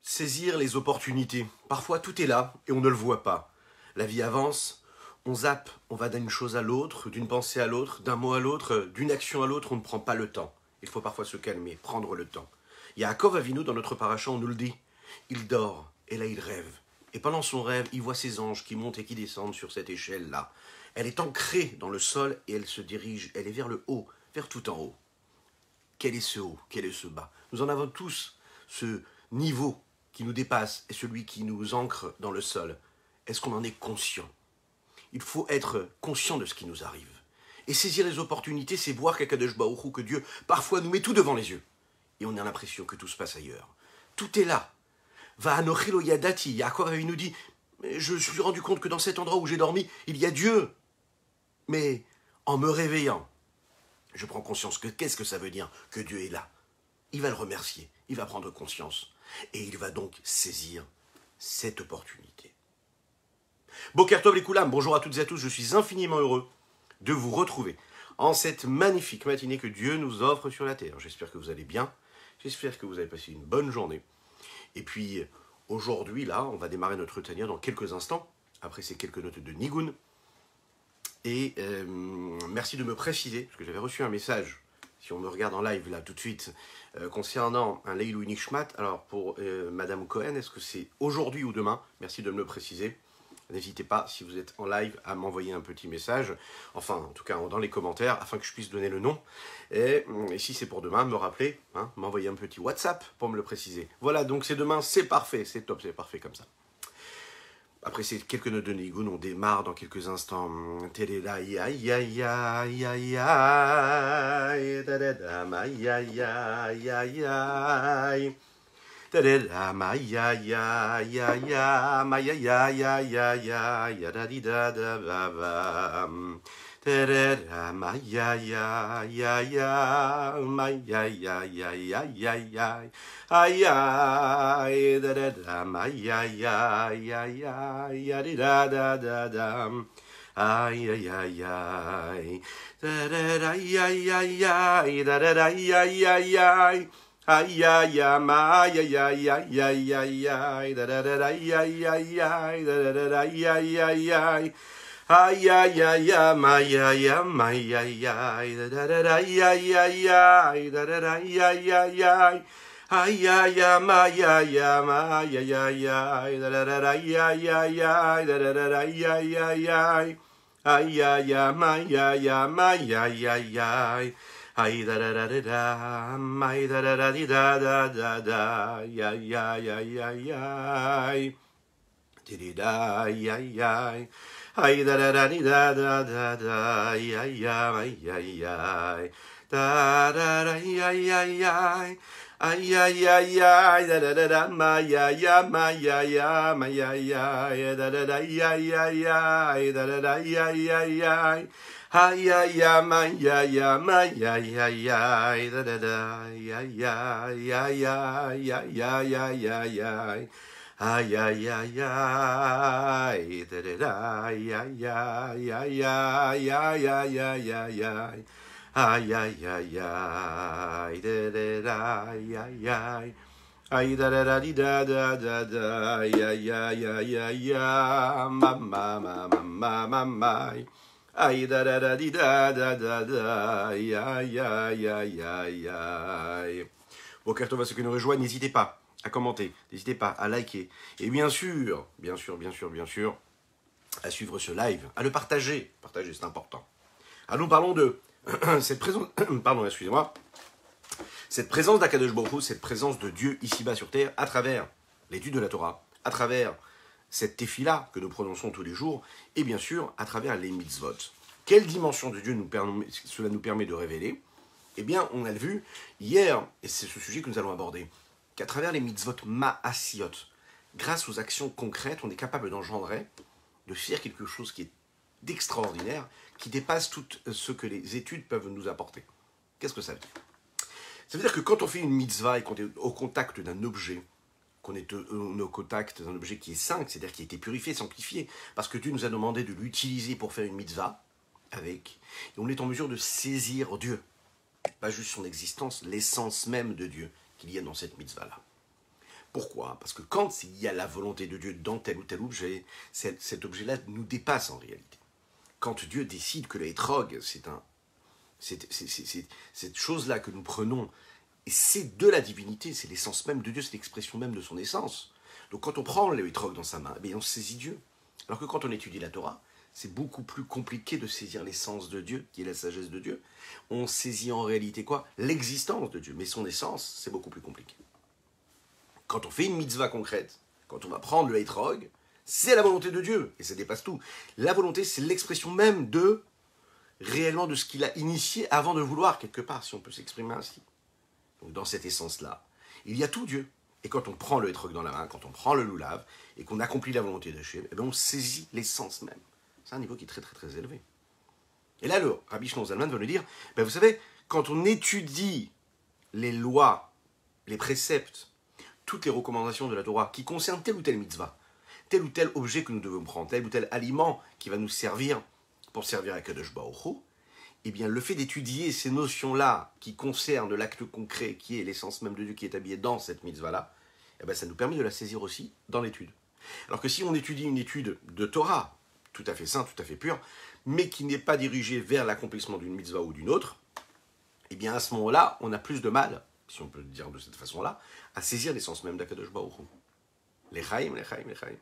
Saisir les opportunités. Parfois, tout est là et on ne le voit pas. La vie avance, on zappe, on va d'une chose à l'autre, d'une pensée à l'autre, d'un mot à l'autre, d'une action à l'autre, on ne prend pas le temps. Il faut parfois se calmer, prendre le temps. Yaakov Avinu, dans notre paracha, on nous le dit. Il dort, et là il rêve. Et pendant son rêve, il voit ces anges qui montent et qui descendent sur cette échelle-là. Elle est ancrée dans le sol et elle se dirige, elle est vers le haut, vers tout en haut. Quel est ce haut? Quel est ce bas? Nous en avons tous ce niveau qui nous dépasse et celui qui nous ancre dans le sol. Est-ce qu'on en est conscient? Il faut être conscient de ce qui nous arrive. Et saisir les opportunités, c'est voir qu'Akadosh Baruch Hu, que Dieu, parfois nous met tout devant les yeux. Et on a l'impression que tout se passe ailleurs. Tout est là. Va anochilo yadati. Yaakov avait nous dit, je me suis rendu compte que dans cet endroit où j'ai dormi, il y a Dieu. Mais en me réveillant, je prends conscience que qu'est-ce que ça veut dire que Dieu est là. Il va le remercier, il va prendre conscience. Et il va donc saisir cette opportunité. Boker Tov les Koulam, bonjour à toutes et à tous, je suis infiniment heureux de vous retrouver en cette magnifique matinée que Dieu nous offre sur la terre. J'espère que vous allez bien, j'espère que vous avez passé une bonne journée. Et puis aujourd'hui, là, on va démarrer notre Tania dans quelques instants, après ces quelques notes de Nigun. Et merci de me préciser, parce que j'avais reçu un message, si on me regarde en live là tout de suite, concernant un Leilou Nishmat. Alors pour Madame Cohen, est-ce que c'est aujourd'hui ou demain? Merci de me le préciser. N'hésitez pas, si vous êtes en live, à m'envoyer un petit message, enfin en tout cas dans les commentaires, afin que je puisse donner le nom. Et si c'est pour demain, me rappeler, hein, m'envoyer un petit WhatsApp pour me le préciser. Voilà, donc c'est demain, c'est parfait, c'est top, c'est parfait comme ça. Après ces quelques notes de Nigun, on démarre dans quelques instants. Ay ay da da dam, ay ay ay ay ay da da da dam, ay ay ay ay da da da ay ay ay da da da ay ay ay. Ay ay ay ay ay ay ay ay ay da da da ay ay ay ay da da da ay ay ay ay. Ay ay ay ay ay ay ay ay da da da ay ay ay ay da da da ay ay ay ay. Ay ay ay ay ay ay ay ay da da da ay ay ay ay da da da ay ay ay ay. Ay ay ay ay ay ay ay ay. Ay da da da da da, ay da da da da da da da, ay ay ay ay ay ay, di da ay ay ay, ay da da da da da da da, ay ay ay ay ay, da da da ay ay ay ay. Ay ay ay ay da da da da ma ya ya ma ya ya ma ya ya da da da ya ya ya da da da ya ya ya. Ay ay ay ma ya ya ma ya ya ya da da da ya ya ya ya ya ya ya ya ya. Ay ay ay ay da da da ya ya ya ya ya ya ya ya ya. Ay ay ay ay da da da ay ay ay. Ay da da da di da da da da ay ay ay ay ay ma ma ma ma ma ma. Ay da da da di da da da da ay ay ay ay ay ay. Boker Tov à ceux qui nous rejoignent, n'hésitez pas à commenter, n'hésitez pas à liker et bien sûr, à suivre ce live, à le partager. Partager, c'est important. Alors nous parlons de cette présence, pardon, excusez-moi, cette présence d'Akadosh Baruch Hu, cette présence de Dieu ici-bas sur terre, à travers l'étude de la Torah, à travers cette tefila que nous prononçons tous les jours, et bien sûr, à travers les mitzvot. Quelle dimension de Dieu cela nous permet de révéler? Eh bien, on a vu hier, et c'est ce sujet que nous allons aborder, qu'à travers les mitzvot ma'asiyot, grâce aux actions concrètes, on est capable d'engendrer, de faire quelque chose qui est d'extraordinaire, qui dépasse tout ce que les études peuvent nous apporter. Qu'est-ce que ça veut dire? Ça veut dire que quand on fait une mitzvah et qu'on est au contact d'un objet, qu'on est au contact d'un objet qui est saint, c'est-à-dire qui a été purifié, sanctifié, parce que Dieu nous a demandé de l'utiliser pour faire une mitzvah avec, et on est en mesure de saisir Dieu, pas juste son existence, l'essence même de Dieu qu'il y a dans cette mitzvah-là. Pourquoi? Parce que quand il y a la volonté de Dieu dans tel ou tel objet, cet objet-là nous dépasse en réalité. Quand Dieu décide que le hétrog, cette chose-là que nous prenons, et c'est de la divinité, c'est l'essence même de Dieu, c'est l'expression même de son essence. Donc quand on prend le hétrog dans sa main, on saisit Dieu. Alors que quand on étudie la Torah, c'est beaucoup plus compliqué de saisir l'essence de Dieu, qui est la sagesse de Dieu. On saisit en réalité quoi? L'existence de Dieu, mais son essence, c'est beaucoup plus compliqué. Quand on fait une mitzvah concrète, quand on va prendre le hétrog, c'est la volonté de Dieu, et ça dépasse tout. La volonté, c'est l'expression même réellement de ce qu'il a initié avant de vouloir, quelque part, si on peut s'exprimer ainsi. Donc dans cette essence-là, il y a tout Dieu. Et quand on prend le hétrog dans la main, quand on prend le loulav, et qu'on accomplit la volonté d'Hachem, on saisit l'essence même. C'est un niveau qui est très très très élevé. Et là, le Rabbi Shlomo Zalman va nous dire, vous savez, quand on étudie les lois, les préceptes, toutes les recommandations de la Torah qui concernent telle ou telle mitzvah, tel ou tel objet que nous devons prendre, tel ou tel aliment qui va nous servir pour servir à Kadosh Baruch Hu, eh bien le fait d'étudier ces notions-là qui concernent l'acte concret, qui est l'essence même de Dieu qui est habillée dans cette mitzvah-là, ça nous permet de la saisir aussi dans l'étude. Alors que si on étudie une étude de Torah, tout à fait sainte, tout à fait pure, mais qui n'est pas dirigée vers l'accomplissement d'une mitzvah ou d'une autre, eh bien à ce moment-là, on a plus de mal, si on peut le dire de cette façon-là, à saisir l'essence même d'Akadosh Baruch Hu. Les chaim, les chaim, les chaim.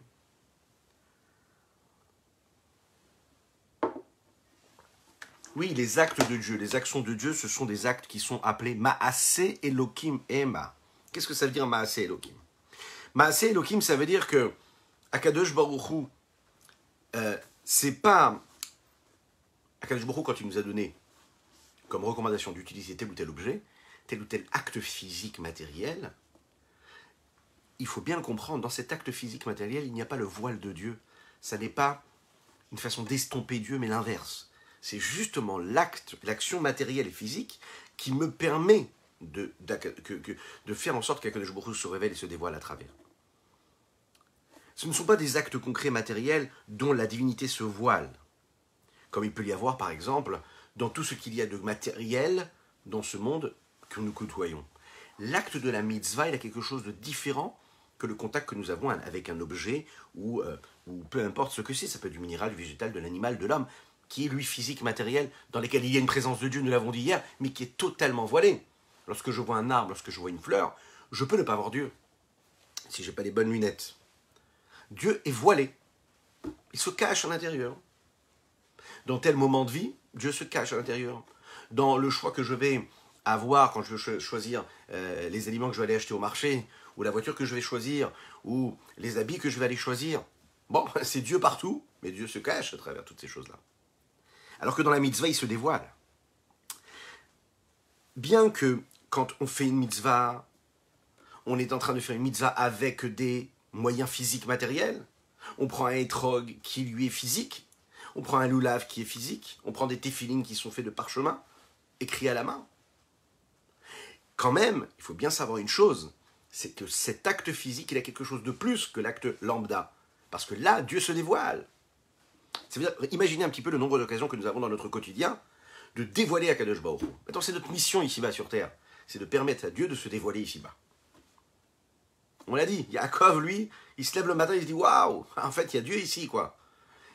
Oui, les actes de Dieu, les actions de Dieu, ce sont des actes qui sont appelés Maaseh Elokim Ema. Qu'est-ce que ça veut dire Maaseh Elokim? Maaseh Elokim, ça veut dire que Akadosh Baruch Hu, c'est pas Akadosh Baruch Hu, quand il nous a donné comme recommandation d'utiliser tel ou tel objet, tel ou tel acte physique matériel, il faut bien le comprendre, dans cet acte physique matériel, il n'y a pas le voile de Dieu. Ça n'est pas une façon d'estomper Dieu, mais l'inverse. C'est justement l'action matérielle et physique qui me permet de faire en sorte qu'Akadosh Baruch Hu se révèle et se dévoile à travers. Ce ne sont pas des actes concrets matériels dont la divinité se voile, comme il peut y avoir par exemple dans tout ce qu'il y a de matériel dans ce monde que nous côtoyons. L'acte de la mitzvah, il a quelque chose de différent que le contact que nous avons avec un objet ou peu importe ce que c'est, ça peut être du minéral, du végétal, de l'animal, de l'homme, qui est lui physique, matériel, dans lequel il y a une présence de Dieu, nous l'avons dit hier, mais qui est totalement voilé. Lorsque je vois un arbre, lorsque je vois une fleur, je peux ne pas voir Dieu, si je n'ai pas les bonnes lunettes. Dieu est voilé. Il se cache à l'intérieur. Dans tel moment de vie, Dieu se cache à l'intérieur. Dans le choix que je vais avoir quand je veux choisir les aliments que je vais aller acheter au marché, ou la voiture que je vais choisir, ou les habits que je vais aller choisir, bon, c'est Dieu partout, mais Dieu se cache à travers toutes ces choses-là. Alors que dans la mitzvah, il se dévoile. Bien que quand on fait une mitzvah, on est en train de faire une mitzvah avec des moyens physiques matériels, on prend un hétrog qui lui est physique, on prend un loulav qui est physique, on prend des téphilines qui sont faits de parchemin, écrits à la main. Quand même, il faut bien savoir une chose, c'est que cet acte physique, il a quelque chose de plus que l'acte lambda. Parce que là, Dieu se dévoile. C'est-à-dire, imaginez un petit peu le nombre d'occasions que nous avons dans notre quotidien de dévoiler Akadosh Baruch Hu. Maintenant, c'est notre mission ici-bas sur Terre. C'est de permettre à Dieu de se dévoiler ici-bas. On l'a dit, Yaakov, lui, il se lève le matin, il se dit « Waouh, en fait, il y a Dieu ici, quoi ».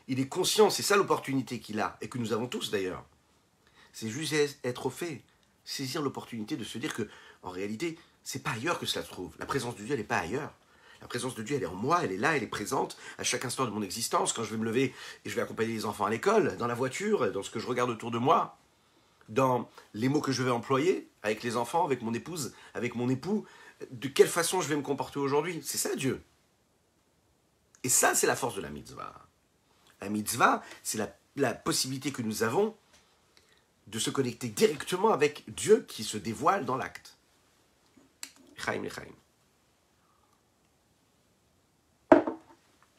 Il est conscient, c'est ça l'opportunité qu'il a, et que nous avons tous d'ailleurs. C'est juste être au fait, saisir l'opportunité de se dire que, en réalité, c'est pas ailleurs que cela se trouve. La présence de Dieu, elle n'est pas ailleurs. La présence de Dieu, elle est en moi, elle est là, elle est présente à chaque instant de mon existence, quand je vais me lever et je vais accompagner les enfants à l'école, dans la voiture, dans ce que je regarde autour de moi, dans les mots que je vais employer avec les enfants, avec mon épouse, avec mon époux, de quelle façon je vais me comporter aujourd'hui. C'est ça Dieu. Et ça, c'est la force de la mitzvah. La mitzvah, c'est la possibilité que nous avons de se connecter directement avec Dieu qui se dévoile dans l'acte. Chaim, Chaim.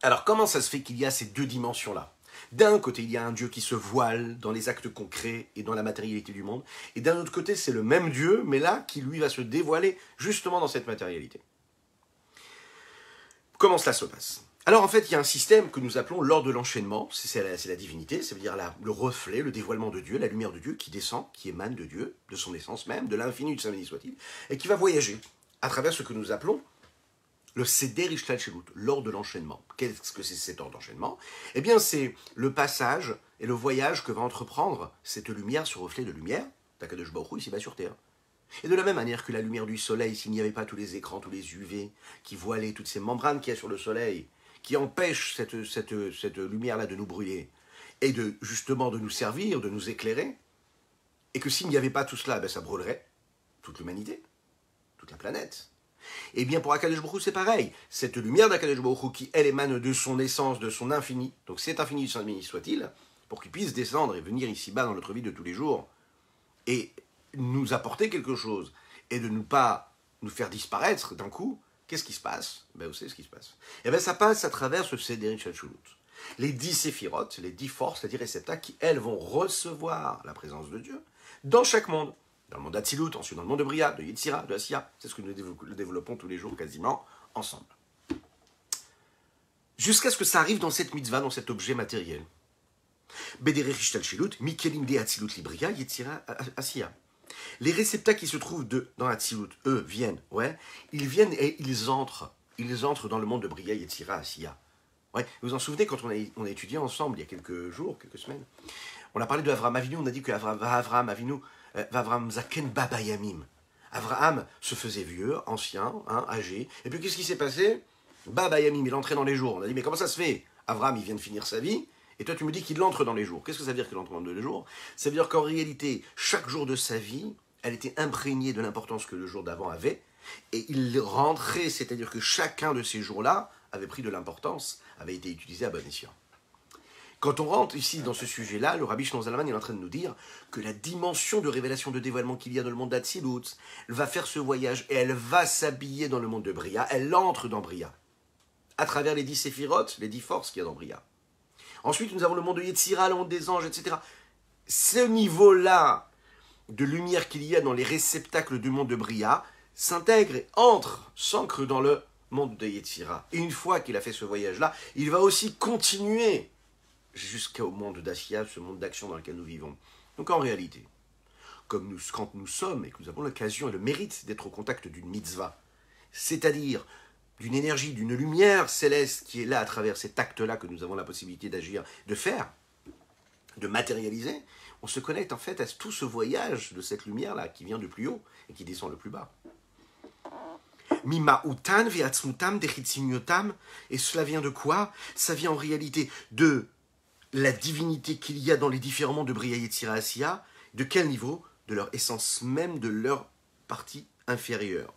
Alors, comment ça se fait qu'il y a ces deux dimensions-là? D'un côté, il y a un Dieu qui se voile dans les actes concrets et dans la matérialité du monde. Et d'un autre côté, c'est le même Dieu, mais là, qui lui va se dévoiler justement dans cette matérialité. Comment cela se passe? Alors, en fait, il y a un système que nous appelons l'ordre de l'enchaînement. C'est la divinité, ça veut dire le reflet, le dévoilement de Dieu, la lumière de Dieu qui descend, qui émane de Dieu, de son essence même, de l'infini, de sa béni soit-il, et qui va voyager à travers ce que nous appelons le Seder Ishtalshelut, l'ordre de l'enchaînement. Qu'est-ce que c'est cet ordre d'enchaînement? Eh bien, c'est le passage et le voyage que va entreprendre cette lumière, ce reflet de lumière, d'Akadosh Baruch Hu, ici-bas sur terre. Et de la même manière que la lumière du soleil, s'il n'y avait pas tous les écrans, tous les UV, qui voilaient toutes ces membranes qu'il y a sur le soleil, qui empêchent cette lumière-là de nous brûler, et justement de nous servir, de nous éclairer, et que s'il n'y avait pas tout cela, ben ça brûlerait toute l'humanité, toute la planète. Et bien pour Akadosh Baruch Hu, c'est pareil. Cette lumière d'Akadosh Baruch Hu qui, elle, émane de son essence, de son infini, donc c'est infini, saint béni soit-il, pour qu'il puisse descendre et venir ici-bas dans notre vie de tous les jours, et nous apporter quelque chose, et de ne pas nous faire disparaître d'un coup, qu'est-ce qui se passe? Ben vous savez ce qui se passe. Et bien ça passe à travers ce Seder Ishtalshelut. Les 10 séphirotes, les 10 forces, les 10 réceptacles qui, elles, vont recevoir la présence de Dieu dans chaque monde. Dans le monde d'Atsilut, ensuite dans le monde de Bria, de Yetzira, de Asiya. C'est ce que nous développons tous les jours quasiment ensemble. Jusqu'à ce que ça arrive dans cette mitzvah, dans cet objet matériel. Bederech Ishtalshelut, Mikelim de Atsilut Libria, Yetzira, Asiya. Les réceptacles qui se trouvent dans Atsilut, eux, viennent et ils entrent dans le monde de Bria, Yetzira, Asiya. Ouais. Vous vous en souvenez quand on a étudié ensemble il y a quelques jours, quelques semaines, on a parlé de Avraham Avinu, on a dit que Avraham Avinu, Avraham Zaken Baba Yamim. Avraham se faisait vieux, ancien, âgé, et puis qu'est-ce qui s'est passé? Baba Yamim, il entrait dans les jours. On a dit mais comment ça se fait? Avraham, il vient de finir sa vie, et toi tu me dis qu'il entre dans les jours. Qu'est-ce que ça veut dire qu'il entre dans les jours? Ça veut dire qu'en réalité, chaque jour de sa vie, elle était imprégnée de l'importance que le jour d'avant avait, et il rentrait, c'est-à-dire que chacun de ces jours-là avait pris de l'importance, avait été utilisé à bon escient. Quand on rentre ici dans ce sujet-là, le Rabbi Shlomo Zalman est en train de nous dire que la dimension de révélation, de dévoilement qu'il y a dans le monde d'Atsilut, elle va faire ce voyage et elle va s'habiller dans le monde de Bria, elle entre dans Bria, à travers les 10 séphirotes, les 10 forces qu'il y a dans Bria. Ensuite, nous avons le monde de Yetzira, le monde des anges, etc. Ce niveau-là de lumière qu'il y a dans les réceptacles du monde de Bria s'intègre et s'ancre dans le monde de Yetzira. Et une fois qu'il a fait ce voyage-là, il va aussi continuer jusqu'au monde d'Asiya, ce monde d'action dans lequel nous vivons. Donc en réalité, quand nous sommes et que nous avons l'occasion et le mérite d'être au contact d'une mitzvah, c'est-à-dire d'une énergie, d'une lumière céleste qui est là à travers cet acte-là que nous avons la possibilité d'agir, de faire, de matérialiser, on se connecte en fait à tout ce voyage de cette lumière-là qui vient du plus haut et qui descend le plus bas. Mima'utan ve'atzmutam dechitzinyotam, et cela vient de quoi? Ça vient en réalité de la divinité qu'il y a dans les différents mondes de Bria, Yetzira, Asiya. De quel niveau? De leur essence même, de leur partie inférieure.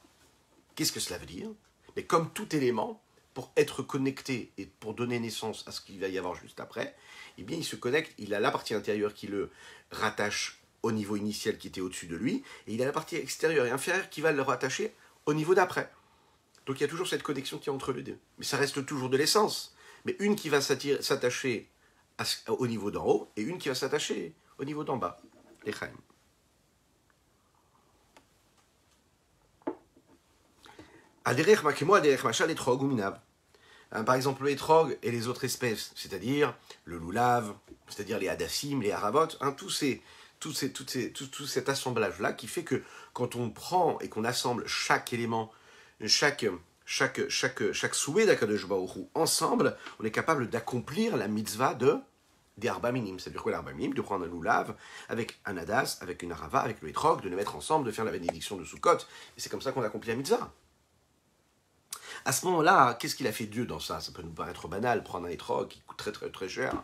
Qu'est-ce que cela veut dire? Mais comme tout élément, pour être connecté et pour donner naissance à ce qu'il va y avoir juste après, eh bien il se connecte, il a la partie intérieure qui le rattache au niveau initial qui était au-dessus de lui, et il a la partie extérieure et inférieure qui va le rattacher au niveau d'après. Donc il y a toujours cette connexion qui est entre les deux. Mais ça reste toujours de l'essence. Mais une qui va s'attacher au niveau d'en haut, et une qui va s'attacher au niveau d'en bas. L'Echaim. Par exemple, le hétrog et les autres espèces, c'est-à-dire le loulav, c'est-à-dire les hadassim, les haravot, tout cet assemblage-là qui fait que quand on prend et qu'on assemble chaque élément, chaque souhait d'Akadosh Baruch Hu ensemble, on est capable d'accomplir la mitzvah des Arba Minim. C'est-à-dire quoi l'Arba Minim? De prendre un loulav avec un hadas, avec une harava, avec le hétrog, de les mettre ensemble, de faire la bénédiction de Sukkot. Et c'est comme ça qu'on accomplit la mitzvah. À ce moment-là, qu'est-ce qu'il a fait Dieu dans ça? Ça peut nous paraître banal, prendre un hétrog qui coûte très très très cher,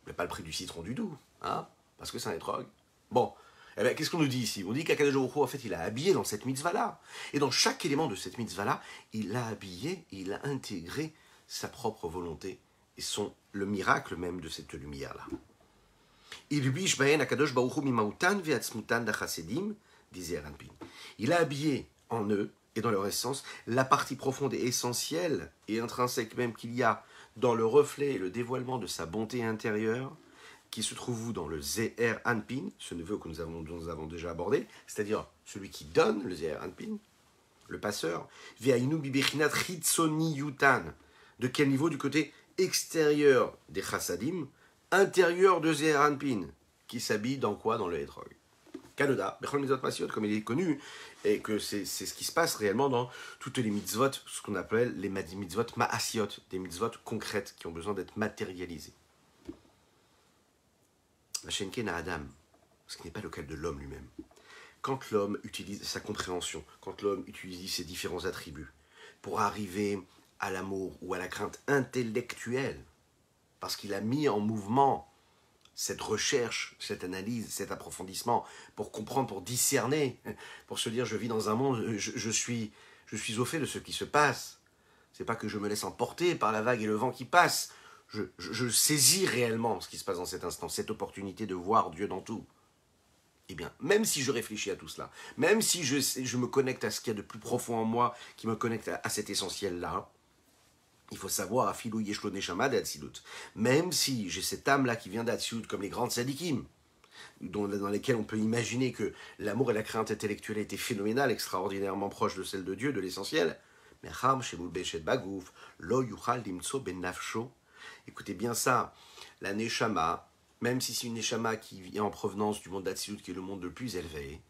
mais pas le prix du citron du doux, parce que c'est un hétrog. Bon, eh bien, qu'est-ce qu'on nous dit ici? On dit qu'Akadosh Baruch Hu, en fait, il a habillé dans cette mitzvah-là. Et dans chaque élément de cette mitzvah-là, il a habillé, il a intégré sa propre volonté et le miracle même de cette lumière-là. Il a habillé en eux, et dans leur essence, la partie profonde et essentielle et intrinsèque même qu'il y a dans le reflet et le dévoilement de sa bonté intérieure, qui se trouve dans le Zeher Anpin, ce neveu que nous avons déjà abordé, c'est-à-dire celui qui donne le Zeher Anpin, le passeur, Ve'ainu bibechinat chitzoni yutan, de quel niveau? Du côté extérieur des chassadim, intérieur de Zeher Anpin, qui s'habille dans quoi? Dans le hétrog. Kanoda, Bechol Mizot Masiot, comme il est connu, Et que c'est ce qui se passe réellement dans toutes les mitzvot, ce qu'on appelle les mitzvot ma'asiot, des mitzvot concrètes qui ont besoin d'être matérialisées. Shenken à Adam, ce qui n'est pas le cas de l'homme lui-même. Quand l'homme utilise sa compréhension, quand l'homme utilise ses différents attributs pour arriver à l'amour ou à la crainte intellectuelle, parce qu'il a mis en mouvement cette recherche, cette analyse, cet approfondissement, pour comprendre, pour discerner, pour se dire je vis dans un monde, je suis au fait de ce qui se passe. C'est pas que je me laisse emporter par la vague et le vent qui passe. Je saisis réellement ce qui se passe dans cet instant, cette opportunité de voir Dieu dans tout. Eh bien, même si je réfléchis à tout cela, même si je me connecte à ce qu'il y a de plus profond en moi, qui me connecte à cet essentiel-là, il faut savoir, afilou yeshlo neshama d'Atsilut. Même si j'ai cette âme-là qui vient d'Atsilut, comme les grandes sadikim, dans lesquelles on peut imaginer que l'amour et la crainte intellectuelle étaient phénoménales, extraordinairement proches de celle de Dieu, de l'essentiel, mais Ham shemul beshet bagouf, lo yuchal limtso ben nafsho. Écoutez bien ça, la neshama, même si c'est une neshama qui vient en provenance du monde d'Atsilut, qui est le monde le plus élevé,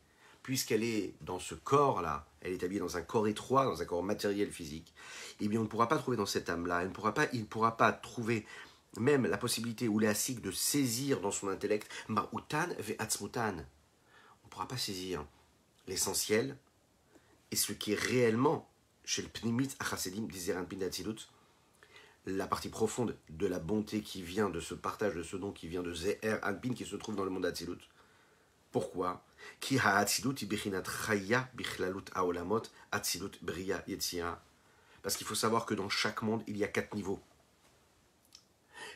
puisqu'elle est dans ce corps-là, elle est habillée dans un corps étroit, dans un corps matériel physique, eh bien on ne pourra pas trouver dans cette âme-là, il ne pourra pas trouver même la possibilité ou l'asik de saisir dans son intellect ma'utan ve'atzmutan. On ne pourra pas saisir l'essentiel et ce qui est réellement chez le pnimit achasedim dizeran pin d'Atsilut, la partie profonde de la bonté qui vient de ce partage de ce don qui vient de Zeher Anpin qui se trouve dans le monde d'Atsilut. Pourquoi? Ki ha'atzilut ibechinat chaya bichlalut haolamot atzilut bria yetzira. Parce qu'il faut savoir que dans chaque monde, il y a 4 niveaux.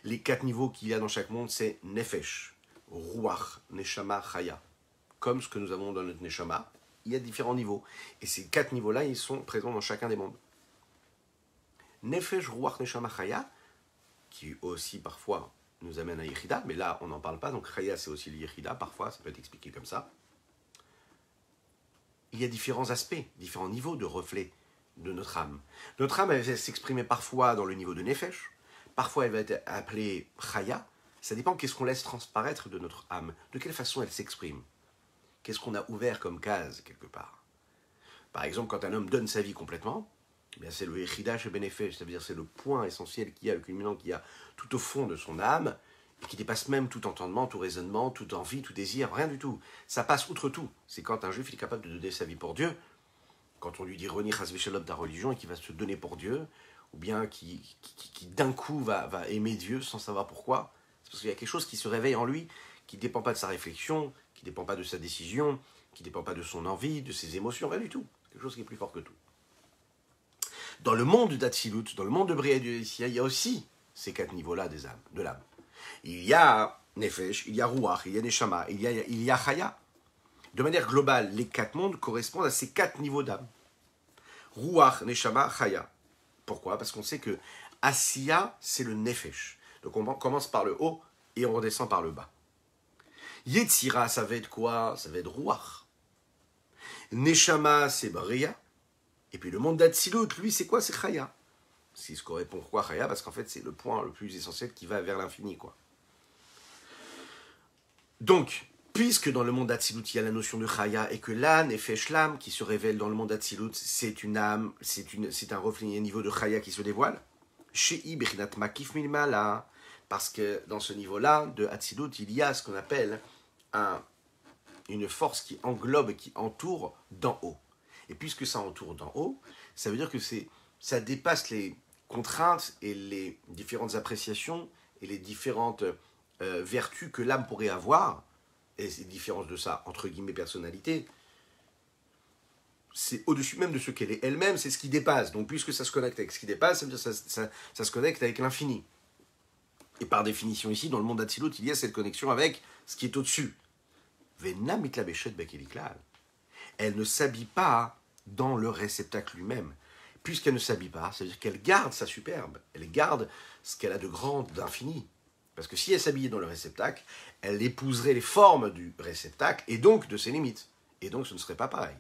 Les 4 niveaux qu'il y a dans chaque monde, c'est Nefesh, Ruach, Neshama, Chaya. Comme ce que nous avons dans notre Neshama, il y a différents niveaux. Et ces 4 niveaux-là, ils sont présents dans chacun des mondes. Nefesh, Ruach, Neshama, Chaya, qui aussi parfois nous amène à Yechida, mais là on n'en parle pas, donc Chaya c'est aussi le Yechida, parfois ça peut être expliqué comme ça. Il y a différents aspects, différents niveaux de reflets de notre âme. Notre âme, elle va s'exprimer parfois dans le niveau de Nefesh, parfois elle va être appelée Chaya, ça dépend qu'est-ce qu'on laisse transparaître de notre âme, de quelle façon elle s'exprime, qu'est-ce qu'on a ouvert comme case quelque part. Par exemple, quand un homme donne sa vie complètement, eh bien, c'est le Yechida chez Benefesh, c'est-à-dire c'est le point essentiel qu'il y a, le culminant qu'il y a tout au fond de son âme, et qui dépasse même tout entendement, tout raisonnement, toute envie, tout désir, rien du tout. Ça passe outre tout. C'est quand un juif il est capable de donner sa vie pour Dieu, quand on lui dit renie chas v'shalom ta religion et qu'il va se donner pour Dieu, ou bien qui d'un coup va aimer Dieu sans savoir pourquoi. C'est parce qu'il y a quelque chose qui se réveille en lui, qui ne dépend pas de sa réflexion, qui ne dépend pas de sa décision, qui ne dépend pas de son envie, de ses émotions, rien du tout. Quelque chose qui est plus fort que tout. Dans le monde d'Atsilut, dans le monde de Bria et de Yessia, il y a aussi ces 4 niveaux-là des âmes, de l'âme. Il y a Nefesh, il y a Ruach, il y a Neshama, il y a Chaya. De manière globale, les 4 mondes correspondent à ces 4 niveaux d'âme. Ruach, Neshama, Chaya. Pourquoi? Parce qu'on sait que Asiya, c'est le Nefesh. Donc on commence par le haut et on redescend par le bas. Yetzira, ça va être quoi? Ça va être Ruach. Neshama, c'est Bria. Et puis le monde d'Atsilut, lui, c'est quoi? C'est Chaya. C'est ce qu'on répond. Pourquoi Chaya? Parce qu'en fait, c'est le point le plus essentiel qui va vers l'infini, quoi. Donc, puisque dans le monde d'Atsilut, il y a la notion de Chaya, et que là, Nefesh Lam, qui se révèle dans le monde d'Atsilut, c'est une âme, c'est un reflet, un niveau de Chaya qui se dévoile. Shei Bechinat Makif Milmala, parce que dans ce niveau-là, de Atsilut, il y a ce qu'on appelle une force qui englobe, qui entoure d'en haut. Et puisque ça entoure d'en haut, ça veut dire que ça dépasse les contraintes et les différentes appréciations et les différentes vertus que l'âme pourrait avoir, et les différences de sa, entre guillemets, personnalité, c'est au-dessus même de ce qu'elle est elle-même, c'est ce qui dépasse. Donc puisque ça se connecte avec ce qui dépasse, ça veut dire que ça se connecte avec l'infini. Et par définition ici, dans le monde d'Atsilut, il y a cette connexion avec ce qui est au-dessus. Vena mitla beshet bekeliklal. Elle ne s'habille pas dans le réceptacle lui-même. Puisqu'elle ne s'habille pas, ça veut dire qu'elle garde sa superbe, elle garde ce qu'elle a de grand, d'infini. Parce que si elle s'habillait dans le réceptacle, elle épouserait les formes du réceptacle et donc de ses limites. Et donc ce ne serait pas pareil.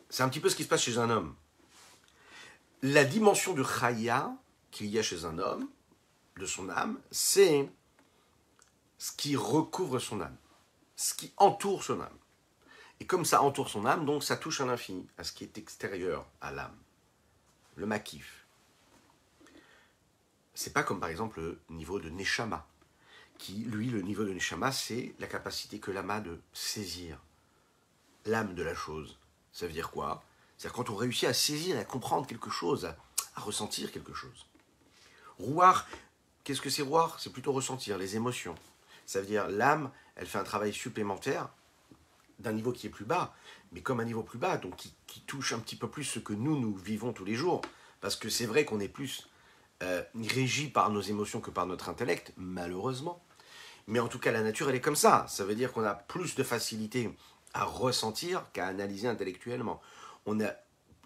C'est un petit peu ce qui se passe chez un homme. La dimension de Chaya qu'il y a chez un homme, de son âme, c'est ce qui recouvre son âme, ce qui entoure son âme. Et comme ça entoure son âme, donc ça touche à l'infini, à ce qui est extérieur à l'âme. Le makif. C'est pas comme par exemple le niveau de Neshama, qui, lui, le niveau de Neshama, c'est la capacité que l'âme a de saisir l'âme de la chose. Ça veut dire quoi? C'est-à-dire quand on réussit à saisir et à comprendre quelque chose, à ressentir quelque chose. Rouar, qu'est-ce que c'est rouar? C'est plutôt ressentir, les émotions. Ça veut dire l'âme, elle fait un travail supplémentaire d'un niveau qui est plus bas, mais comme un niveau plus bas, donc qui touche un petit peu plus ce que nous vivons tous les jours. Parce que c'est vrai qu'on est plus régi par nos émotions que par notre intellect, malheureusement. Mais en tout cas, la nature, elle est comme ça. Ça veut dire qu'on a plus de facilité à ressentir qu'à analyser intellectuellement. On a,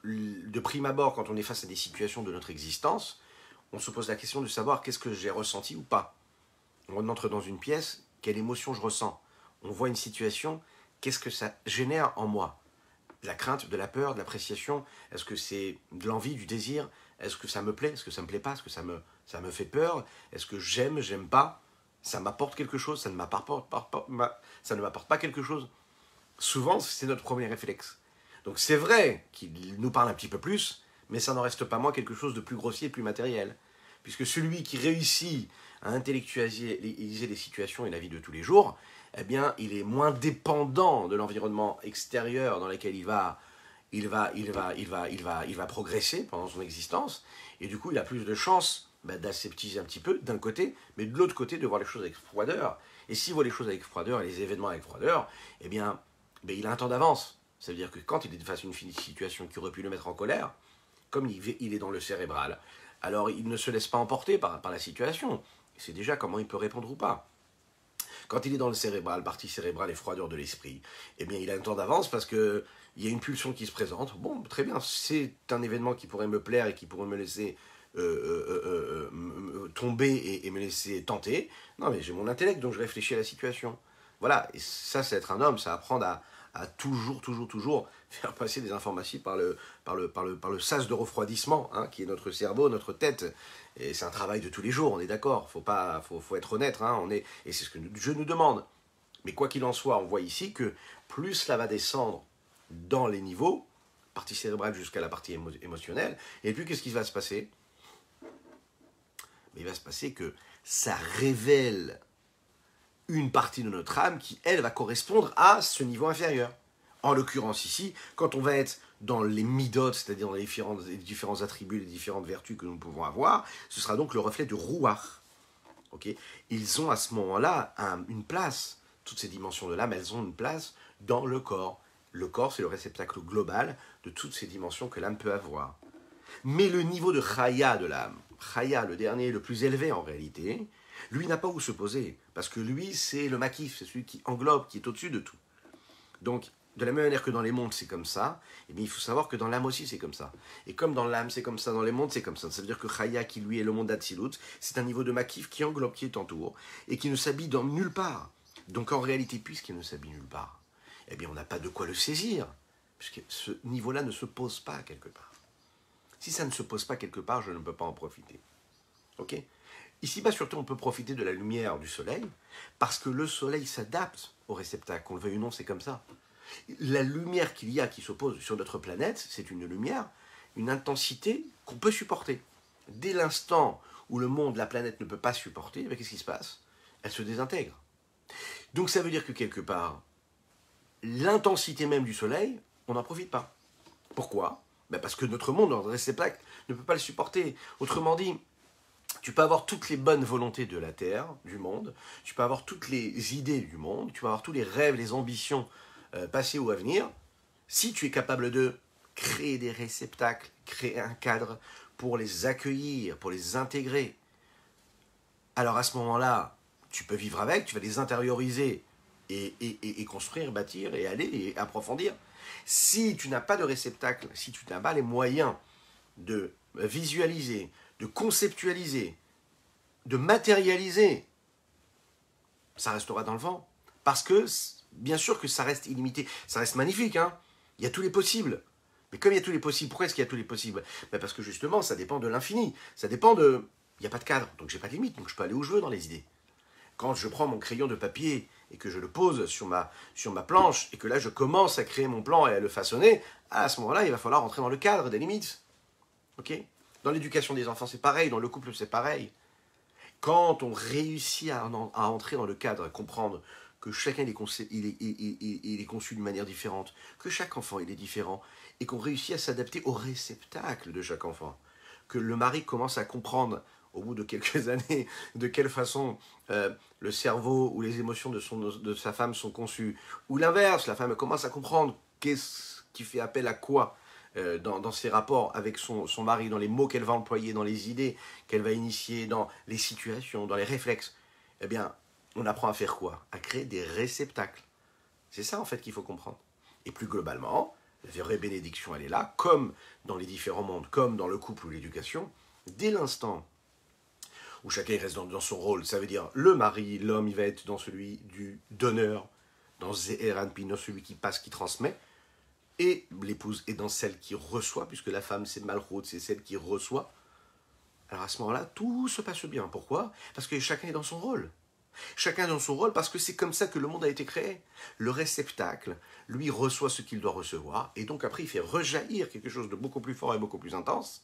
de prime abord, quand on est face à des situations de notre existence, on se pose la question de savoir qu'est-ce que j'ai ressenti ou pas. On entre dans une pièce, quelle émotion je ressens. On voit une situation, qu'est-ce que ça génère en moi? De la crainte, de la peur, de l'appréciation? Est-ce que c'est de l'envie, du désir? Est-ce que ça me plaît? Est-ce que ça me plaît pas? Est-ce que ça me fait peur? Est-ce que j'aime pas? Ça m'apporte quelque chose? Ça ne m'apporte pas quelque chose? Souvent, c'est notre premier réflexe. Donc c'est vrai qu'il nous parle un petit peu plus, mais ça n'en reste pas moins quelque chose de plus grossier, plus matériel. Puisque celui qui réussit à intellectualiser les situations et la vie de tous les jours, eh bien, il est moins dépendant de l'environnement extérieur dans lequel il va progresser pendant son existence, et du coup, il a plus de chances d'aseptiser un petit peu d'un côté, mais de l'autre côté, de voir les choses avec froideur. Et s'il voit les choses avec froideur, et les événements avec froideur, eh bien, il a un temps d'avance. Ça veut dire que quand il est face à une situation qui aurait pu le mettre en colère, comme il est dans le cérébral, alors il ne se laisse pas emporter par la situation. C'est déjà comment il peut répondre ou pas. Quand il est dans le cérébral, partie cérébrale et froideur de l'esprit, eh bien il a un temps d'avance parce qu'il y a une pulsion qui se présente. Bon, très bien, c'est un événement qui pourrait me plaire et qui pourrait me laisser tomber et me laisser tenter. Non, mais j'ai mon intellect, donc je réfléchis à la situation. Voilà, et ça, c'est être un homme, c'est apprendre à toujours faire passer des informations par le sas de refroidissement, hein, qui est notre cerveau, notre tête. Et c'est un travail de tous les jours, on est d'accord, faut être honnête, hein, et c'est ce que Dieu nous demande. Mais quoi qu'il en soit, on voit ici que plus cela va descendre dans les niveaux, partie cérébrale jusqu'à la partie émotionnelle, et puis qu'est-ce qui va se passer? Il va se passer que ça révèle une partie de notre âme qui, elle, va correspondre à ce niveau inférieur. En l'occurrence ici, quand on va être dans les midot, c'est-à-dire dans les différents attributs, les différentes vertus que nous pouvons avoir, ce sera donc le reflet du rouar. Okay, ils ont à ce moment-là une place, toutes ces dimensions de l'âme, elles ont une place dans le corps. Le corps, c'est le réceptacle global de toutes ces dimensions que l'âme peut avoir. Mais le niveau de Chaya de l'âme, Chaya, le dernier, le plus élevé en réalité, lui n'a pas où se poser, parce que lui, c'est le makif, c'est celui qui englobe, qui est au-dessus de tout. Donc, de la même manière que dans les mondes, c'est comme ça, eh bien, il faut savoir que dans l'âme aussi, c'est comme ça. Et comme dans l'âme, c'est comme ça, dans les mondes, c'est comme ça. Ça veut dire que Chaya, qui lui est le monde d'Atsilut, c'est un niveau de makif qui englobe, qui est entoure, et qui ne s'habille dans nulle part. Donc, en réalité, puisqu'il ne s'habille nulle part, eh bien, on n'a pas de quoi le saisir, puisque ce niveau-là ne se pose pas quelque part. Si ça ne se pose pas quelque part, je ne peux pas en profiter. Ok ? Ici-bas, surtout, on peut profiter de la lumière du soleil, parce que le soleil s'adapte au réceptacle. Qu'on le veuille ou non, c'est comme ça. La lumière qu'il y a qui s'oppose sur notre planète, c'est une lumière, une intensité qu'on peut supporter. Dès l'instant où le monde, la planète ne peut pas supporter, qu'est-ce qui se passe? Elle se désintègre. Donc ça veut dire que quelque part, l'intensité même du soleil, on n'en profite pas. Pourquoi? Parce que notre monde, notre réceptacle, ne peut pas le supporter. Autrement dit, tu peux avoir toutes les bonnes volontés de la Terre, du monde, tu peux avoir toutes les idées du monde, tu peux avoir tous les rêves, les ambitions passées ou à venir, si tu es capable de créer des réceptacles, créer un cadre pour les accueillir, pour les intégrer, alors à ce moment-là, tu peux vivre avec, tu vas les intérioriser et construire, bâtir et aller et approfondir. Si tu n'as pas de réceptacle, si tu n'as pas les moyens de visualiser, de conceptualiser, de matérialiser, ça restera dans le vent. Parce que, bien sûr que ça reste illimité, ça reste magnifique, hein. Il y a tous les possibles. Mais comme il y a tous les possibles, pourquoi est-ce qu'il y a tous les possibles? Parce que justement, ça dépend de l'infini. Ça dépend de... Il n'y a pas de cadre, donc j'ai pas de limite, donc je peux aller où je veux dans les idées. Quand je prends mon crayon de papier et que je le pose sur ma planche, et que là je commence à créer mon plan et à le façonner, à ce moment-là, il va falloir rentrer dans le cadre des limites. Okay, dans l'éducation des enfants, c'est pareil, dans le couple, c'est pareil. Quand on réussit à entrer dans le cadre, à comprendre que chacun il est conçu d'une manière différente, que chaque enfant il est différent, et qu'on réussit à s'adapter au réceptacle de chaque enfant, que le mari commence à comprendre au bout de quelques années de quelle façon le cerveau ou les émotions de sa femme sont conçues, ou l'inverse, la femme commence à comprendre qu'est-ce qui fait appel à quoi dans ses rapports avec son mari, dans les mots qu'elle va employer, dans les idées qu'elle va initier, dans les situations, dans les réflexes, eh bien, on apprend à faire quoi? À créer des réceptacles. C'est ça, en fait, qu'il faut comprendre. Et plus globalement, la vraie bénédiction, elle est là, comme dans les différents mondes, comme dans le couple ou l'éducation, dès l'instant où chacun reste dans son rôle, ça veut dire le mari, l'homme, il va être dans celui du donneur, dans Ze'eran Pino, celui qui passe, qui transmet, et l'épouse est dans celle qui reçoit, puisque la femme, c'est Malchut, c'est celle qui reçoit. Alors à ce moment-là, tout se passe bien. Pourquoi? Parce que chacun est dans son rôle. Chacun dans son rôle, parce que c'est comme ça que le monde a été créé. Le réceptacle, lui, reçoit ce qu'il doit recevoir, et donc après, il fait rejaillir quelque chose de beaucoup plus fort et beaucoup plus intense,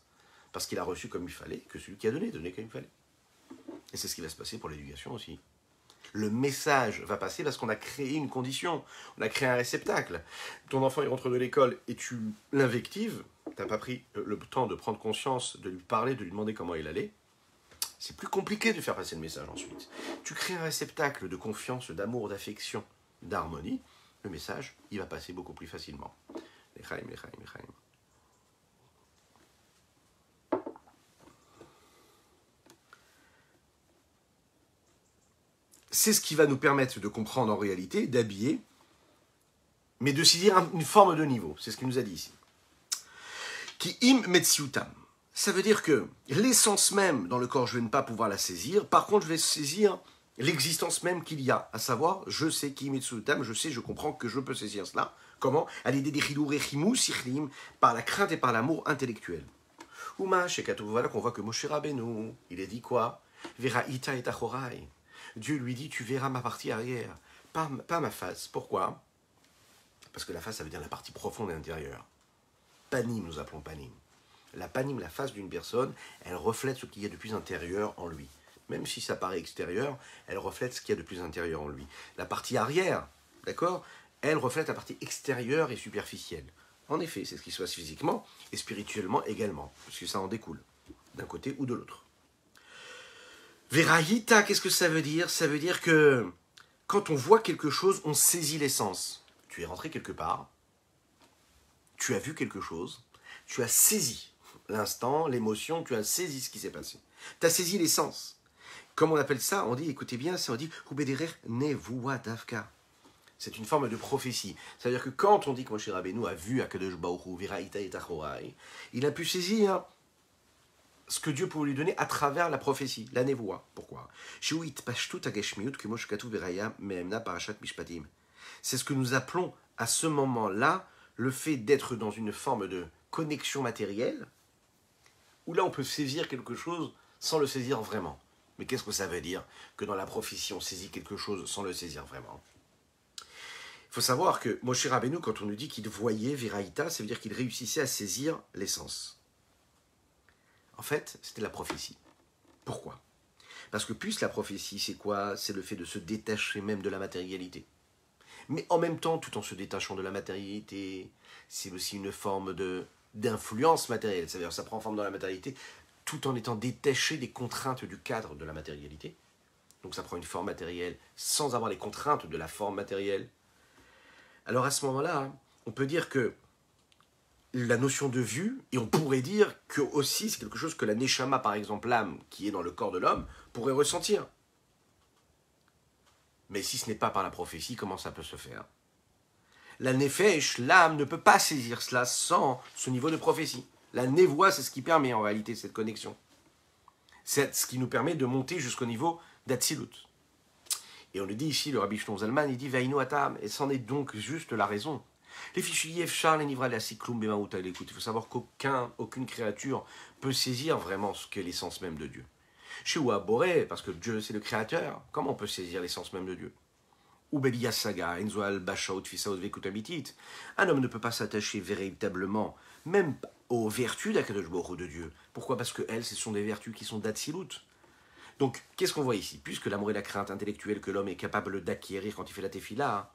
parce qu'il a reçu comme il fallait, que celui qui a donné comme il fallait. Et c'est ce qui va se passer pour l'éducation aussi. Le message va passer parce qu'on a créé une condition, on a créé un réceptacle. Ton enfant, il rentre de l'école et tu l'invectives, tu n'as pas pris le temps de prendre conscience, de lui parler, de lui demander comment il allait. C'est plus compliqué de faire passer le message ensuite. Tu crées un réceptacle de confiance, d'amour, d'affection, d'harmonie. Le message, il va passer beaucoup plus facilement. L'Echaim, l'Echaim, l'Echaim. C'est ce qui va nous permettre de comprendre en réalité, d'habiller, mais de saisir une forme de niveau. C'est ce qu'il nous a dit ici. Ki im metsiutam. Ça veut dire que l'essence même dans le corps, je ne vais pas pouvoir la saisir. Par contre, je vais saisir l'existence même qu'il y a. À savoir, je sais ki im metsiutam, je sais, je comprends que je peux saisir cela. Comment? À l'idée des chilou rechimu sichlim, par la crainte et par l'amour intellectuel. Ouma, chez Katou, voilà qu'on voit que Moshe Rabbeinu, il a dit quoi? Vera ita et achorai. Dieu lui dit, tu verras ma partie arrière, pas ma face. Pourquoi? Parce que la face, ça veut dire la partie profonde et intérieure. Panim, nous appelons panim. La panim, la face d'une personne, elle reflète ce qu'il y a de plus intérieur en lui. Même si ça paraît extérieur, elle reflète ce qu'il y a de plus intérieur en lui. La partie arrière, d'accord, elle reflète la partie extérieure et superficielle. En effet, c'est ce qui se passe physiquement et spirituellement également, parce que ça en découle, d'un côté ou de l'autre. Verahita, qu'est-ce que ça veut dire? Ça veut dire que quand on voit quelque chose, on saisit l'essence. Tu es rentré quelque part, tu as vu quelque chose, tu as saisi l'instant, l'émotion, tu as saisi ce qui s'est passé. Tu as saisi l'essence. Comme on appelle ça, on dit, écoutez bien, on dit Hubederer nevua davka. C'est une forme de prophétie. C'est-à-dire que quand on dit que Moshe Rabbeinu a vu Akadosh Baruch Hu, Veraita et Tachorai, il a pu saisir ce que Dieu pouvait lui donner à travers la prophétie, la névoie. Pourquoi? C'est ce que nous appelons à ce moment-là le fait d'être dans une forme de connexion matérielle, où là on peut saisir quelque chose sans le saisir vraiment. Mais qu'est-ce que ça veut dire que dans la prophétie on saisit quelque chose sans le saisir vraiment? Il faut savoir que Moshe Rabbeinu, quand on nous dit qu'il voyait Veraïta, ça veut dire qu'il réussissait à saisir l'essence. En fait, c'était la prophétie. Pourquoi? Parce que puisque la prophétie, c'est quoi? C'est le fait de se détacher même de la matérialité. Mais en même temps, tout en se détachant de la matérialité, c'est aussi une forme d'influence matérielle. C'est-à-dire ça prend forme dans la matérialité, tout en étant détaché des contraintes du cadre de la matérialité. Donc ça prend une forme matérielle sans avoir les contraintes de la forme matérielle. Alors à ce moment-là, on peut dire que la notion de vue, et on pourrait dire que aussi c'est quelque chose que la Neshama, par exemple l'âme qui est dans le corps de l'homme, pourrait ressentir. Mais si ce n'est pas par la prophétie, comment ça peut se faire? La Nefesh, l'âme, ne peut pas saisir cela sans ce niveau de prophétie. La Névoie, c'est ce qui permet en réalité cette connexion. C'est ce qui nous permet de monter jusqu'au niveau d'Atsilut. Et on le dit ici, le Rabbi Shlomo Zalman, il dit Vainu Atam, et c'en est donc juste la raison. Les fichiers Efchar, les Nivra, la Sikloum, Bemaouta, l'écoute. Il faut savoir qu'aucune créature peut saisir vraiment ce qu'est l'essence même de Dieu. Chez Boré, parce que Dieu c'est le créateur, comment on peut saisir l'essence même de Dieu? Ou Belia Saga, Enzoal Bashaut, Fisaot Vekutamitit. Un homme ne peut pas s'attacher véritablement, même aux vertus d'Akadosh Baruch Hu de Dieu. Pourquoi? Parce que elles, ce sont des vertus qui sont d'Atsilut. Donc, qu'est-ce qu'on voit ici? Puisque l'amour et la crainte intellectuelle que l'homme est capable d'acquérir quand il fait la tefila, hein,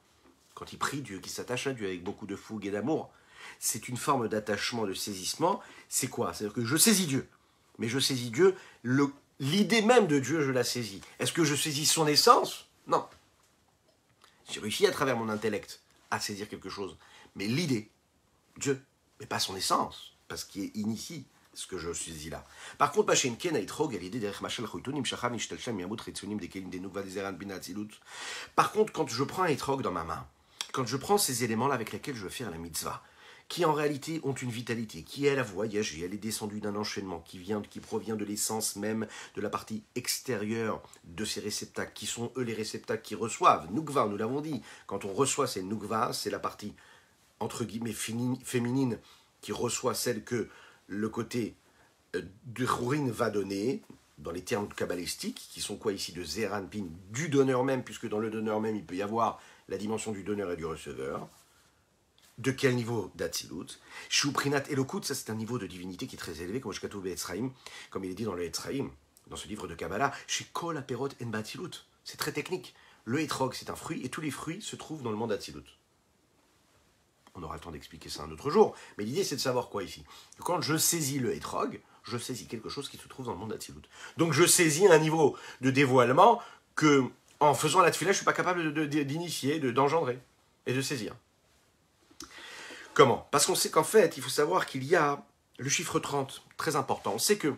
quand il prie Dieu, qu'il s'attache à Dieu avec beaucoup de fougue et d'amour, c'est une forme d'attachement, de saisissement. C'est quoi? C'est-à-dire que je saisis Dieu. Mais je saisis Dieu, l'idée même de Dieu, je la saisis. Est-ce que je saisis son essence? Non. J'ai réussi à travers mon intellect à saisir quelque chose. Mais l'idée, Dieu, mais pas son essence, parce qu'il est initié, ce que je saisis là. Par contre, par contre, quand je prends un etrog dans ma main, quand je prends ces éléments-là avec lesquels je veux faire la mitzvah, qui en réalité ont une vitalité, qui elle a voyagé, elle est descendue d'un enchaînement qui provient de l'essence même de la partie extérieure de ces réceptacles, qui sont eux les réceptacles qui reçoivent. Nukva, nous l'avons dit, quand on reçoit ces Nukva, c'est la partie entre guillemets féminine qui reçoit celle que le côté de Chourine va donner, dans les termes kabbalistiques, qui sont quoi ici de Zeranpin, du donneur même, puisque dans le donneur même, il peut y avoir la dimension du donneur et du receveur. De quel niveau d'Atsilut? Shuprinat Elokut, ça c'est un niveau de divinité qui est très élevé, comme il est dit dans le Etzraïm, dans ce livre de Kabbalah, chez Kol Aperot En Batilut. C'est très technique. Le Etrog, c'est un fruit, et tous les fruits se trouvent dans le monde d'Atsilut. On aura le temps d'expliquer ça un autre jour, mais l'idée c'est de savoir quoi ici. Quand je saisis le Etrog, je saisis quelque chose qui se trouve dans le monde d'Atsilut. Donc je saisis un niveau de dévoilement que, en faisant la tefila, je ne suis pas capable d'initier, d'engendrer et de saisir. Comment? Parce qu'on sait qu'en fait, il faut savoir qu'il y a le chiffre 30, très important. On sait que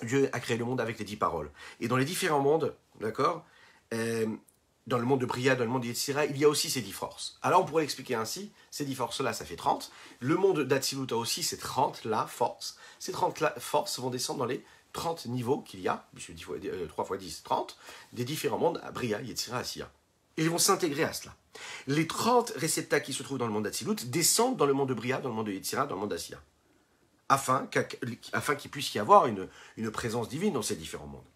Dieu a créé le monde avec les 10 paroles. Et dans les différents mondes, d'accord, dans le monde de Bria, dans le monde d'Yetzira, il y a aussi ces 10 forces. Alors on pourrait l'expliquer ainsi, ces 10 forces-là, ça fait 30. Le monde d'Atsilut a aussi ces 30-là forces. Ces 30-là forces vont descendre dans les 30 niveaux qu'il y a, puisque 3 x 10, 30, des différents mondes, à Bria, Yetzira, Asiya. Et ils vont s'intégrer à cela. Les 30 réceptacles qui se trouvent dans le monde d'Atsilut descendent dans le monde de Bria, dans le monde de Yetzira, dans le monde d'Asiya. Afin qu'il puisse y avoir une présence divine dans ces différents mondes.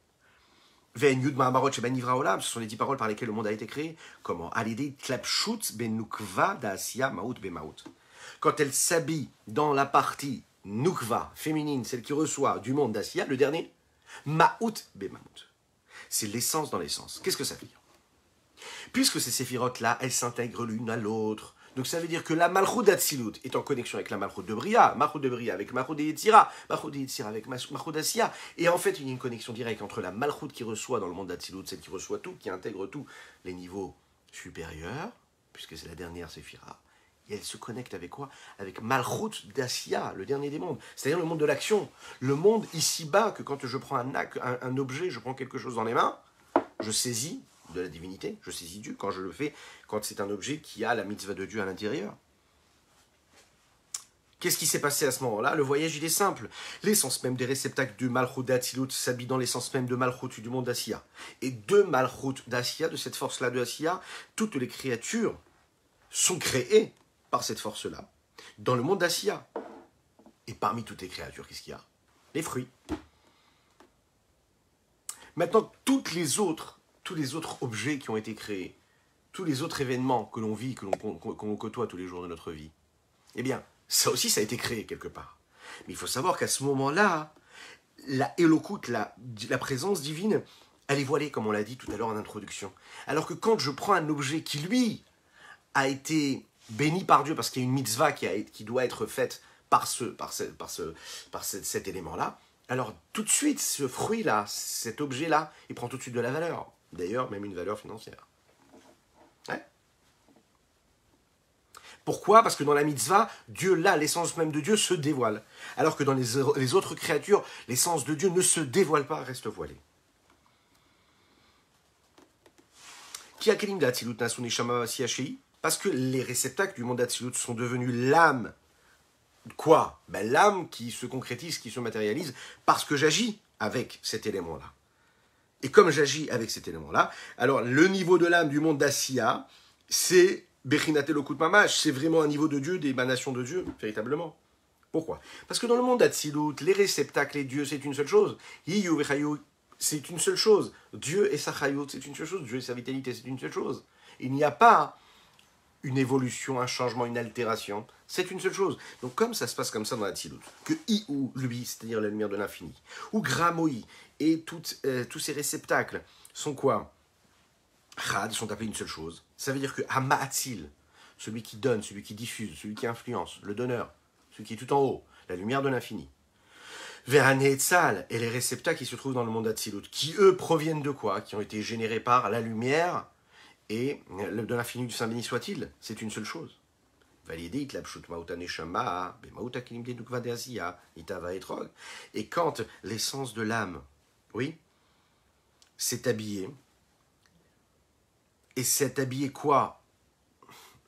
Ve'en yud ma'amarot sheben nivra olam, ce sont les 10 paroles par lesquelles le monde a été créé. Comment? Alidei tlapshut ben nukva d'Asiya maout bemaout. Quand elle s'habille dans la partie nukva, féminine, celle qui reçoit du monde d'Asiya, le dernier, maout bemaout. C'est l'essence dans l'essence. Qu'est-ce que ça veut dire? Puisque ces séphirotes-là, elles s'intègrent l'une à l'autre. Donc ça veut dire que la Malchut d'Atsilut est en connexion avec la Malchut de Bria, Malchut de Bria avec Malchut de Yetzira, Malchut de Yetzira avec Malchut d'Asiya. Et en fait, il y a une connexion directe entre la Malchut qui reçoit dans le monde d'Atsilut, celle qui reçoit tout, qui intègre tout, les niveaux supérieurs, puisque c'est la dernière séphira. Et elle se connecte avec quoi? Avec Malchut d'Asiya, le dernier des mondes. C'est-à-dire le monde de l'action. Le monde ici-bas, que quand je prends un objet, je prends quelque chose dans les mains, je saisis de la divinité, je saisis Dieu quand je le fais, quand c'est un objet qui a la mitzvah de Dieu à l'intérieur. Qu'est-ce qui s'est passé à ce moment-là? Le voyage, il est simple. L'essence même des réceptacles du Malchut d'Atsilut s'habille dans l'essence même de Malchut du monde d'Asiya. Et de Malchut d'Asiya, de cette force-là de Asiya, toutes les créatures sont créées par cette force-là, dans le monde d'Asiya. Et parmi toutes les créatures, qu'est-ce qu'il y a? Les fruits. Maintenant, tous les autres objets qui ont été créés, tous les autres événements que l'on vit, que l'on côtoie tous les jours de notre vie, eh bien, ça aussi, ça a été créé quelque part. Mais il faut savoir qu'à ce moment-là, la Elokut, la présence divine, elle est voilée, comme on l'a dit tout à l'heure en introduction. Alors que quand je prends un objet qui, lui, a été béni par Dieu, parce qu'il y a une mitzvah qui doit être faite par cet élément-là, alors tout de suite, ce fruit-là, cet objet-là, il prend tout de suite de la valeur. D'ailleurs, même une valeur financière. Ouais. Pourquoi? Parce que dans la mitzvah, Dieu, là, l'essence même de Dieu se dévoile. Alors que dans les autres créatures, l'essence de Dieu ne se dévoile pas, reste voilée. Parce que les réceptacles du monde d'Atsilut sont devenus l'âme. Quoi? Ben, l'âme qui se concrétise, qui se matérialise, parce que j'agis avec cet élément-là. Et comme j'agis avec cet élément-là, alors le niveau de l'âme du monde d'Asiya, c'est Bechinat Elokut Mamash, c'est vraiment un niveau de Dieu, d'émanation de Dieu, véritablement. Pourquoi? Parce que dans le monde d'Atsilut, les réceptacles et Dieu, c'est une seule chose. Hiyu vechayu c'est une seule chose. Dieu et sa chayout, c'est une seule chose. Dieu et sa vitalité, c'est une seule chose. Il n'y a pas une évolution, un changement, une altération. C'est une seule chose. Donc comme ça se passe comme ça dans la Tzilut, que I-ou, lui, c'est-à-dire la lumière de l'infini, ou Gramoi, et tous ces réceptacles sont quoi? Chad, sont appelés une seule chose. Ça veut dire que Hama'atzil, celui qui donne, celui qui diffuse, celui qui influence, le donneur, celui qui est tout en haut, la lumière de l'infini. Veraneetzal, et les réceptacles qui se trouvent dans le monde d'Atsilut, qui eux proviennent de quoi? Qui ont été générés par la lumière et de l'infini du Saint béni soit-il. C'est une seule chose. Et quand l'essence de l'âme, oui, s'est habillée, et s'est habillée quoi?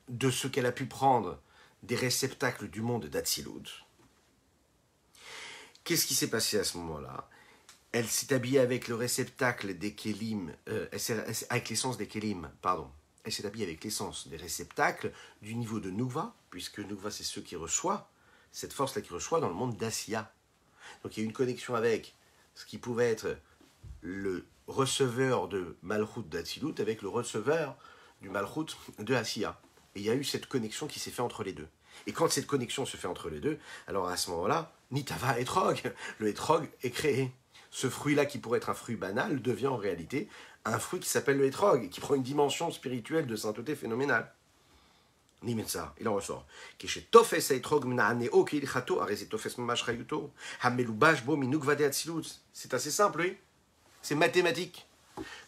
De ce qu'elle a pu prendre des réceptacles du monde d'Atsilut. Qu'est-ce qui s'est passé à ce moment-là? Elle s'est habillée avec le réceptacle des kélim, avec l'essence des kélim, pardon. Elle s'est habillée avec l'essence des réceptacles du niveau de Nukva, puisque Nukva c'est ceux qui reçoit, cette force-là qui reçoit dans le monde d'Asiya. Donc il y a une connexion avec ce qui pouvait être le receveur de Malchut d'Atsilut avec le receveur du Malchut de Asiya. Et il y a eu cette connexion qui s'est faite entre les deux. Et quand cette connexion se fait entre les deux, alors à ce moment-là, Nitava Etrog, le Etrog est créé. Ce fruit-là, qui pourrait être un fruit banal, devient en réalité un fruit qui s'appelle le Etrog, qui prend une dimension spirituelle de sainteté phénoménale. Nimetsa, il en ressort. C'est assez simple, oui. C'est mathématique.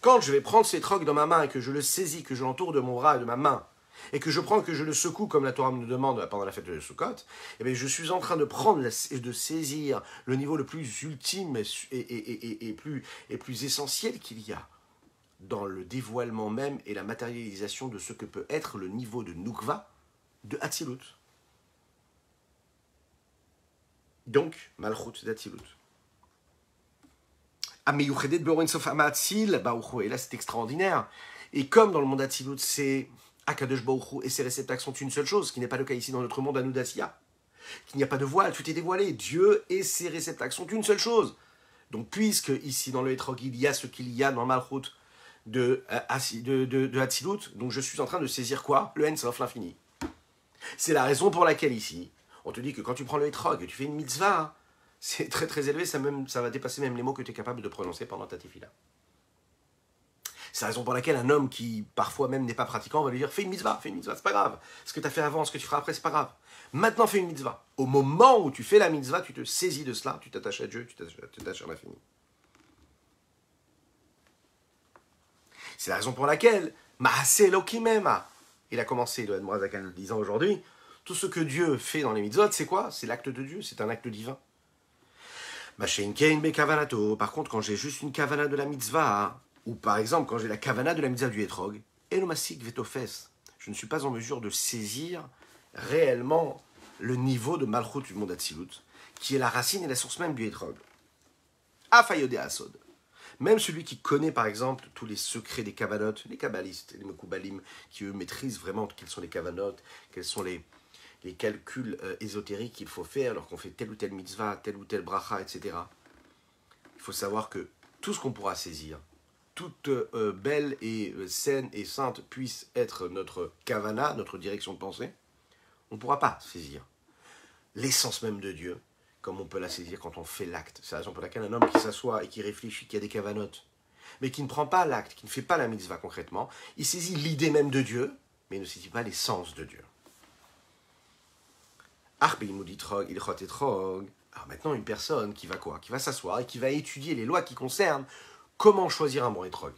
Quand je vais prendre cet Etrog dans ma main et que je le saisis, que je l'entoure de mon bras et de ma main, et que je prends, que je le secoue, comme la Torah me demande pendant la fête de Sukkot, eh bien, je suis en train de prendre et de saisir le niveau le plus ultime et plus essentiel qu'il y a dans le dévoilement même et la matérialisation de ce que peut être le niveau de Nukva de Hatzilut. Donc, Malchut d'Hatzilut. Et là, c'est extraordinaire. Et comme dans le monde d'Hatzilut, c'est Akadosh Baruch Hu et ses réceptacles sont une seule chose, ce qui n'est pas le cas ici dans notre monde Anudasiya. Qu'il n'y a pas de voile, tout est dévoilé. Dieu et ses réceptacles sont une seule chose. Donc, puisque ici dans le Etrog, il y a ce qu'il y a dans Malchut de Hatzilut, donc je suis en train de saisir quoi? Le Ein Sof, l'infini. C'est la raison pour laquelle ici, on te dit que quand tu prends le Etrog et tu fais une mitzvah, c'est très très élevé, ça va dépasser même les mots que tu es capable de prononcer pendant ta tefila. C'est la raison pour laquelle un homme qui parfois même n'est pas pratiquant va lui dire fais une mitzvah, c'est pas grave. Ce que tu as fait avant, ce que tu feras après, c'est pas grave. Maintenant fais une mitzvah. Au moment où tu fais la mitzvah, tu te saisis de cela, tu t'attaches à Dieu, tu t'attaches à l'infini. C'est la raison pour laquelle Maaseh Elokimema, il a commencé le Admorazak en le disant aujourd'hui, tout ce que Dieu fait dans les mitzvot, c'est quoi? C'est l'acte de Dieu, c'est un acte divin. Par contre, quand j'ai juste une kavana de la mitzvah, ou par exemple quand j'ai la kavana de la mitzvah du Etrog, Elomasik Vetofes, je ne suis pas en mesure de saisir réellement le niveau de Malchut du monde Hatzilut, qui est la racine et la source même du Etrog. Afayode Asod. Même celui qui connaît par exemple tous les secrets des kavanot, les kabbalistes, les mekoubalim, qui eux maîtrisent vraiment quels sont les kavanot, quels sont les calculs ésotériques qu'il faut faire lorsqu'on fait telle ou telle mitzvah, telle ou telle bracha, etc. Il faut savoir que tout ce qu'on pourra saisir, toute belle et saine et sainte puisse être notre kavana, notre direction de pensée, on ne pourra pas saisir l'essence même de Dieu, comme on peut la saisir quand on fait l'acte. C'est la raison pour laquelle un homme qui s'assoit et qui réfléchit, qui a des kavanotes, mais qui ne prend pas l'acte, qui ne fait pas la mitzvah concrètement, il saisit l'idée même de Dieu, mais il ne saisit pas l'essence de Dieu. Alors maintenant, une personne qui va quoi? Qui va s'asseoir et qui va étudier les lois qui concernent comment choisir un bon etrog.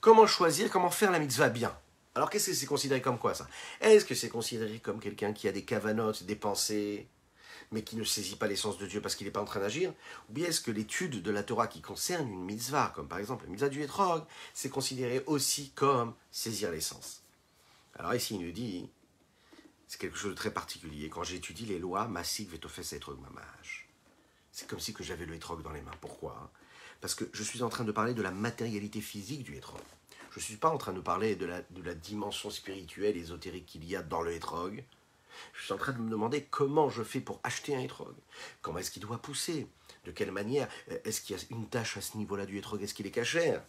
Comment choisir, comment faire la mitzvah bien. Alors qu'est-ce que c'est considéré comme quoi ça? Est-ce que c'est considéré comme quelqu'un qui a des kavanotes, des pensées, mais qui ne saisit pas l'essence de Dieu parce qu'il n'est pas en train d'agir? Ou bien est-ce que l'étude de la Torah qui concerne une mitzvah, comme par exemple la mitzvah du etrog, c'est considéré aussi comme saisir l'essence? Alors ici, il nous dit, c'est quelque chose de très particulier. Quand j'étudie les lois, Masik Vetofes Etrog Mamash, c'est comme si que j'avais le etrog dans les mains. Pourquoi? Parce que je suis en train de parler de la matérialité physique du etrog. Je ne suis pas en train de parler de la dimension spirituelle, ésotérique qu'il y a dans le etrog, Je suis en train de me demander comment je fais pour acheter un hétrog. Comment est-ce qu'il doit pousser? De quelle manière? Est-ce qu'il y a une tâche à ce niveau-là du hétrog? Est-ce qu'il est cachère?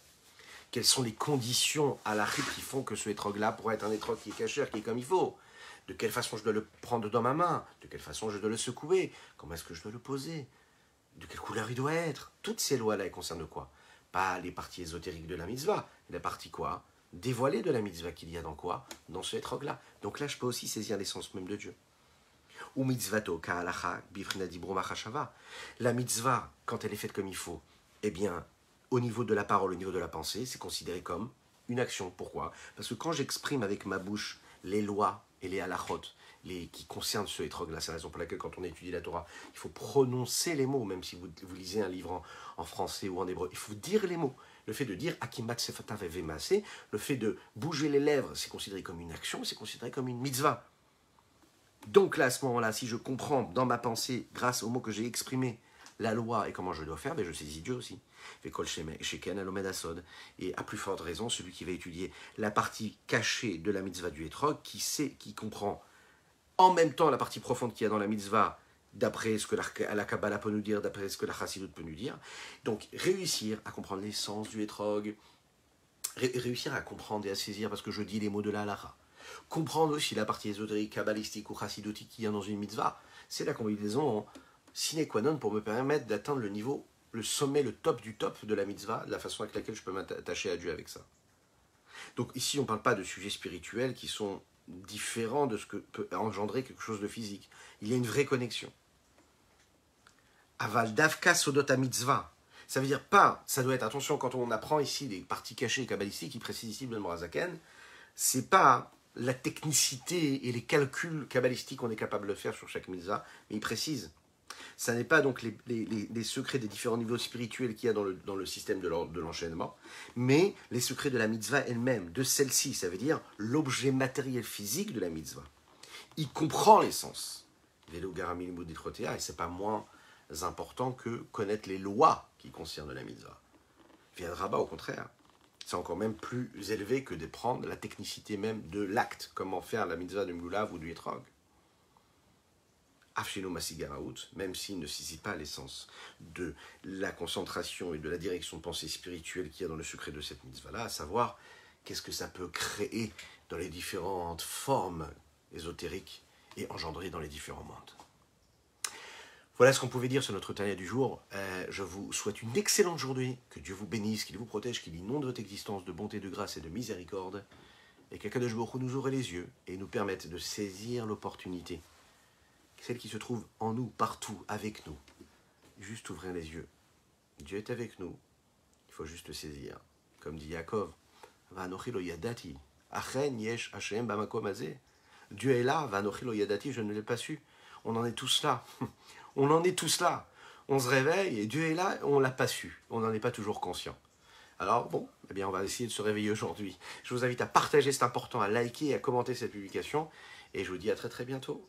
Quelles sont les conditions à la rip qui font que ce hétrog-là pourrait être un hétrog qui est cachère, qui est comme il faut? De quelle façon je dois le prendre dans ma main? De quelle façon je dois le secouer? Comment est-ce que je dois le poser? De quelle couleur il doit être? Toutes ces lois-là, elles concernent quoi? Pas les parties ésotériques de la mitzvah, la partie quoi? Dévoilée de la mitzvah qu'il y a dans quoi? Dans ce hétrog-là. Donc là, je peux aussi saisir l'essence même de Dieu. Ou mitzvato ka'alacha bifrina dibro machashava. La mitzvah, quand elle est faite comme il faut, eh bien, au niveau de la parole, au niveau de la pensée, c'est considéré comme une action. Pourquoi? Parce que quand j'exprime avec ma bouche les lois et les halachot, qui concernent ce hétrog-là, c'est la raison pour laquelle quand on étudie la Torah, il faut prononcer les mots, même si vous lisez un livre en français ou en hébreu, il faut dire les mots. Le fait de dire akimat sefatav evemase, le fait de bouger les lèvres, c'est considéré comme une action, c'est considéré comme une mitzvah. Donc là, à ce moment-là, si je comprends dans ma pensée, grâce aux mots que j'ai exprimés, la loi et comment je dois faire, ben je saisis Dieu aussi. Et à plus forte raison, celui qui va étudier la partie cachée de la mitzvah du hétrog, qui comprend en même temps la partie profonde qu'il y a dans la mitzvah, d'après ce que la Kabbalah peut nous dire, d'après ce que la Chassidut peut nous dire. Donc réussir à comprendre l'essence du hétrog, réussir à comprendre et à saisir, parce que je dis les mots de la halakha. Comprendre aussi la partie ésotérique, kabbalistique ou chassidotique qu'il y a dans une mitzvah, c'est la combinaison sine qua non pour me permettre d'atteindre le niveau, le sommet, le top du top de la mitzvah, de la façon avec laquelle je peux m'attacher à Dieu avec ça. Donc ici, on ne parle pas de sujets spirituels qui sont différents de ce que peut engendrer quelque chose de physique. Il y a une vraie connexion. Aval davka sodota mitzvah. Ça veut dire pas, ça doit être, attention, quand on apprend ici les parties cachées kabbalistiques, il précise ici Ben Morazaken, c'est pas la technicité et les calculs kabbalistiques qu'on est capable de faire sur chaque mitzvah, mais il précise. Ça n'est pas donc les secrets des différents niveaux spirituels qu'il y a dans le système de l'enchaînement, mais les secrets de la mitzvah elle-même, de celle-ci, ça veut dire l'objet matériel physique de la mitzvah. Il comprend l'essence. Et c'est pas moins important que connaître les lois qui concernent la mitzvah. Viendra bas au contraire. C'est encore même plus élevé que de prendre la technicité même de l'acte, comment faire la mitzvah du Mlulav ou du Etrog. Afshino Masigaraout, même s'il ne saisit pas l'essence de la concentration et de la direction de pensée spirituelle qu'il y a dans le secret de cette mitzvah-là, à savoir qu'est-ce que ça peut créer dans les différentes formes ésotériques et engendrer dans les différents mondes. Voilà ce qu'on pouvait dire sur notre Tanya du jour. Je vous souhaite une excellente journée, que Dieu vous bénisse, qu'il vous protège, qu'il inonde votre existence de bonté, de grâce et de miséricorde, et qu'Akadosh Baruch Hu nous ouvre les yeux et nous permette de saisir l'opportunité, celle qui se trouve en nous, partout, avec nous. Juste ouvrir les yeux. Dieu est avec nous, il faut juste le saisir. Comme dit Yaakov, Vanochi lo yadati, achen yesh Hashem bamakom hazeh. Dieu est là, Vanochi lo yadati, je ne l'ai pas su. On en est tous là. On en est tous là. On se réveille et Dieu est là, on ne l'a pas su. On n'en est pas toujours conscient. Alors bon, eh bien on va essayer de se réveiller aujourd'hui. Je vous invite à partager, c'est important, à liker et à commenter cette publication. Et je vous dis à très très bientôt.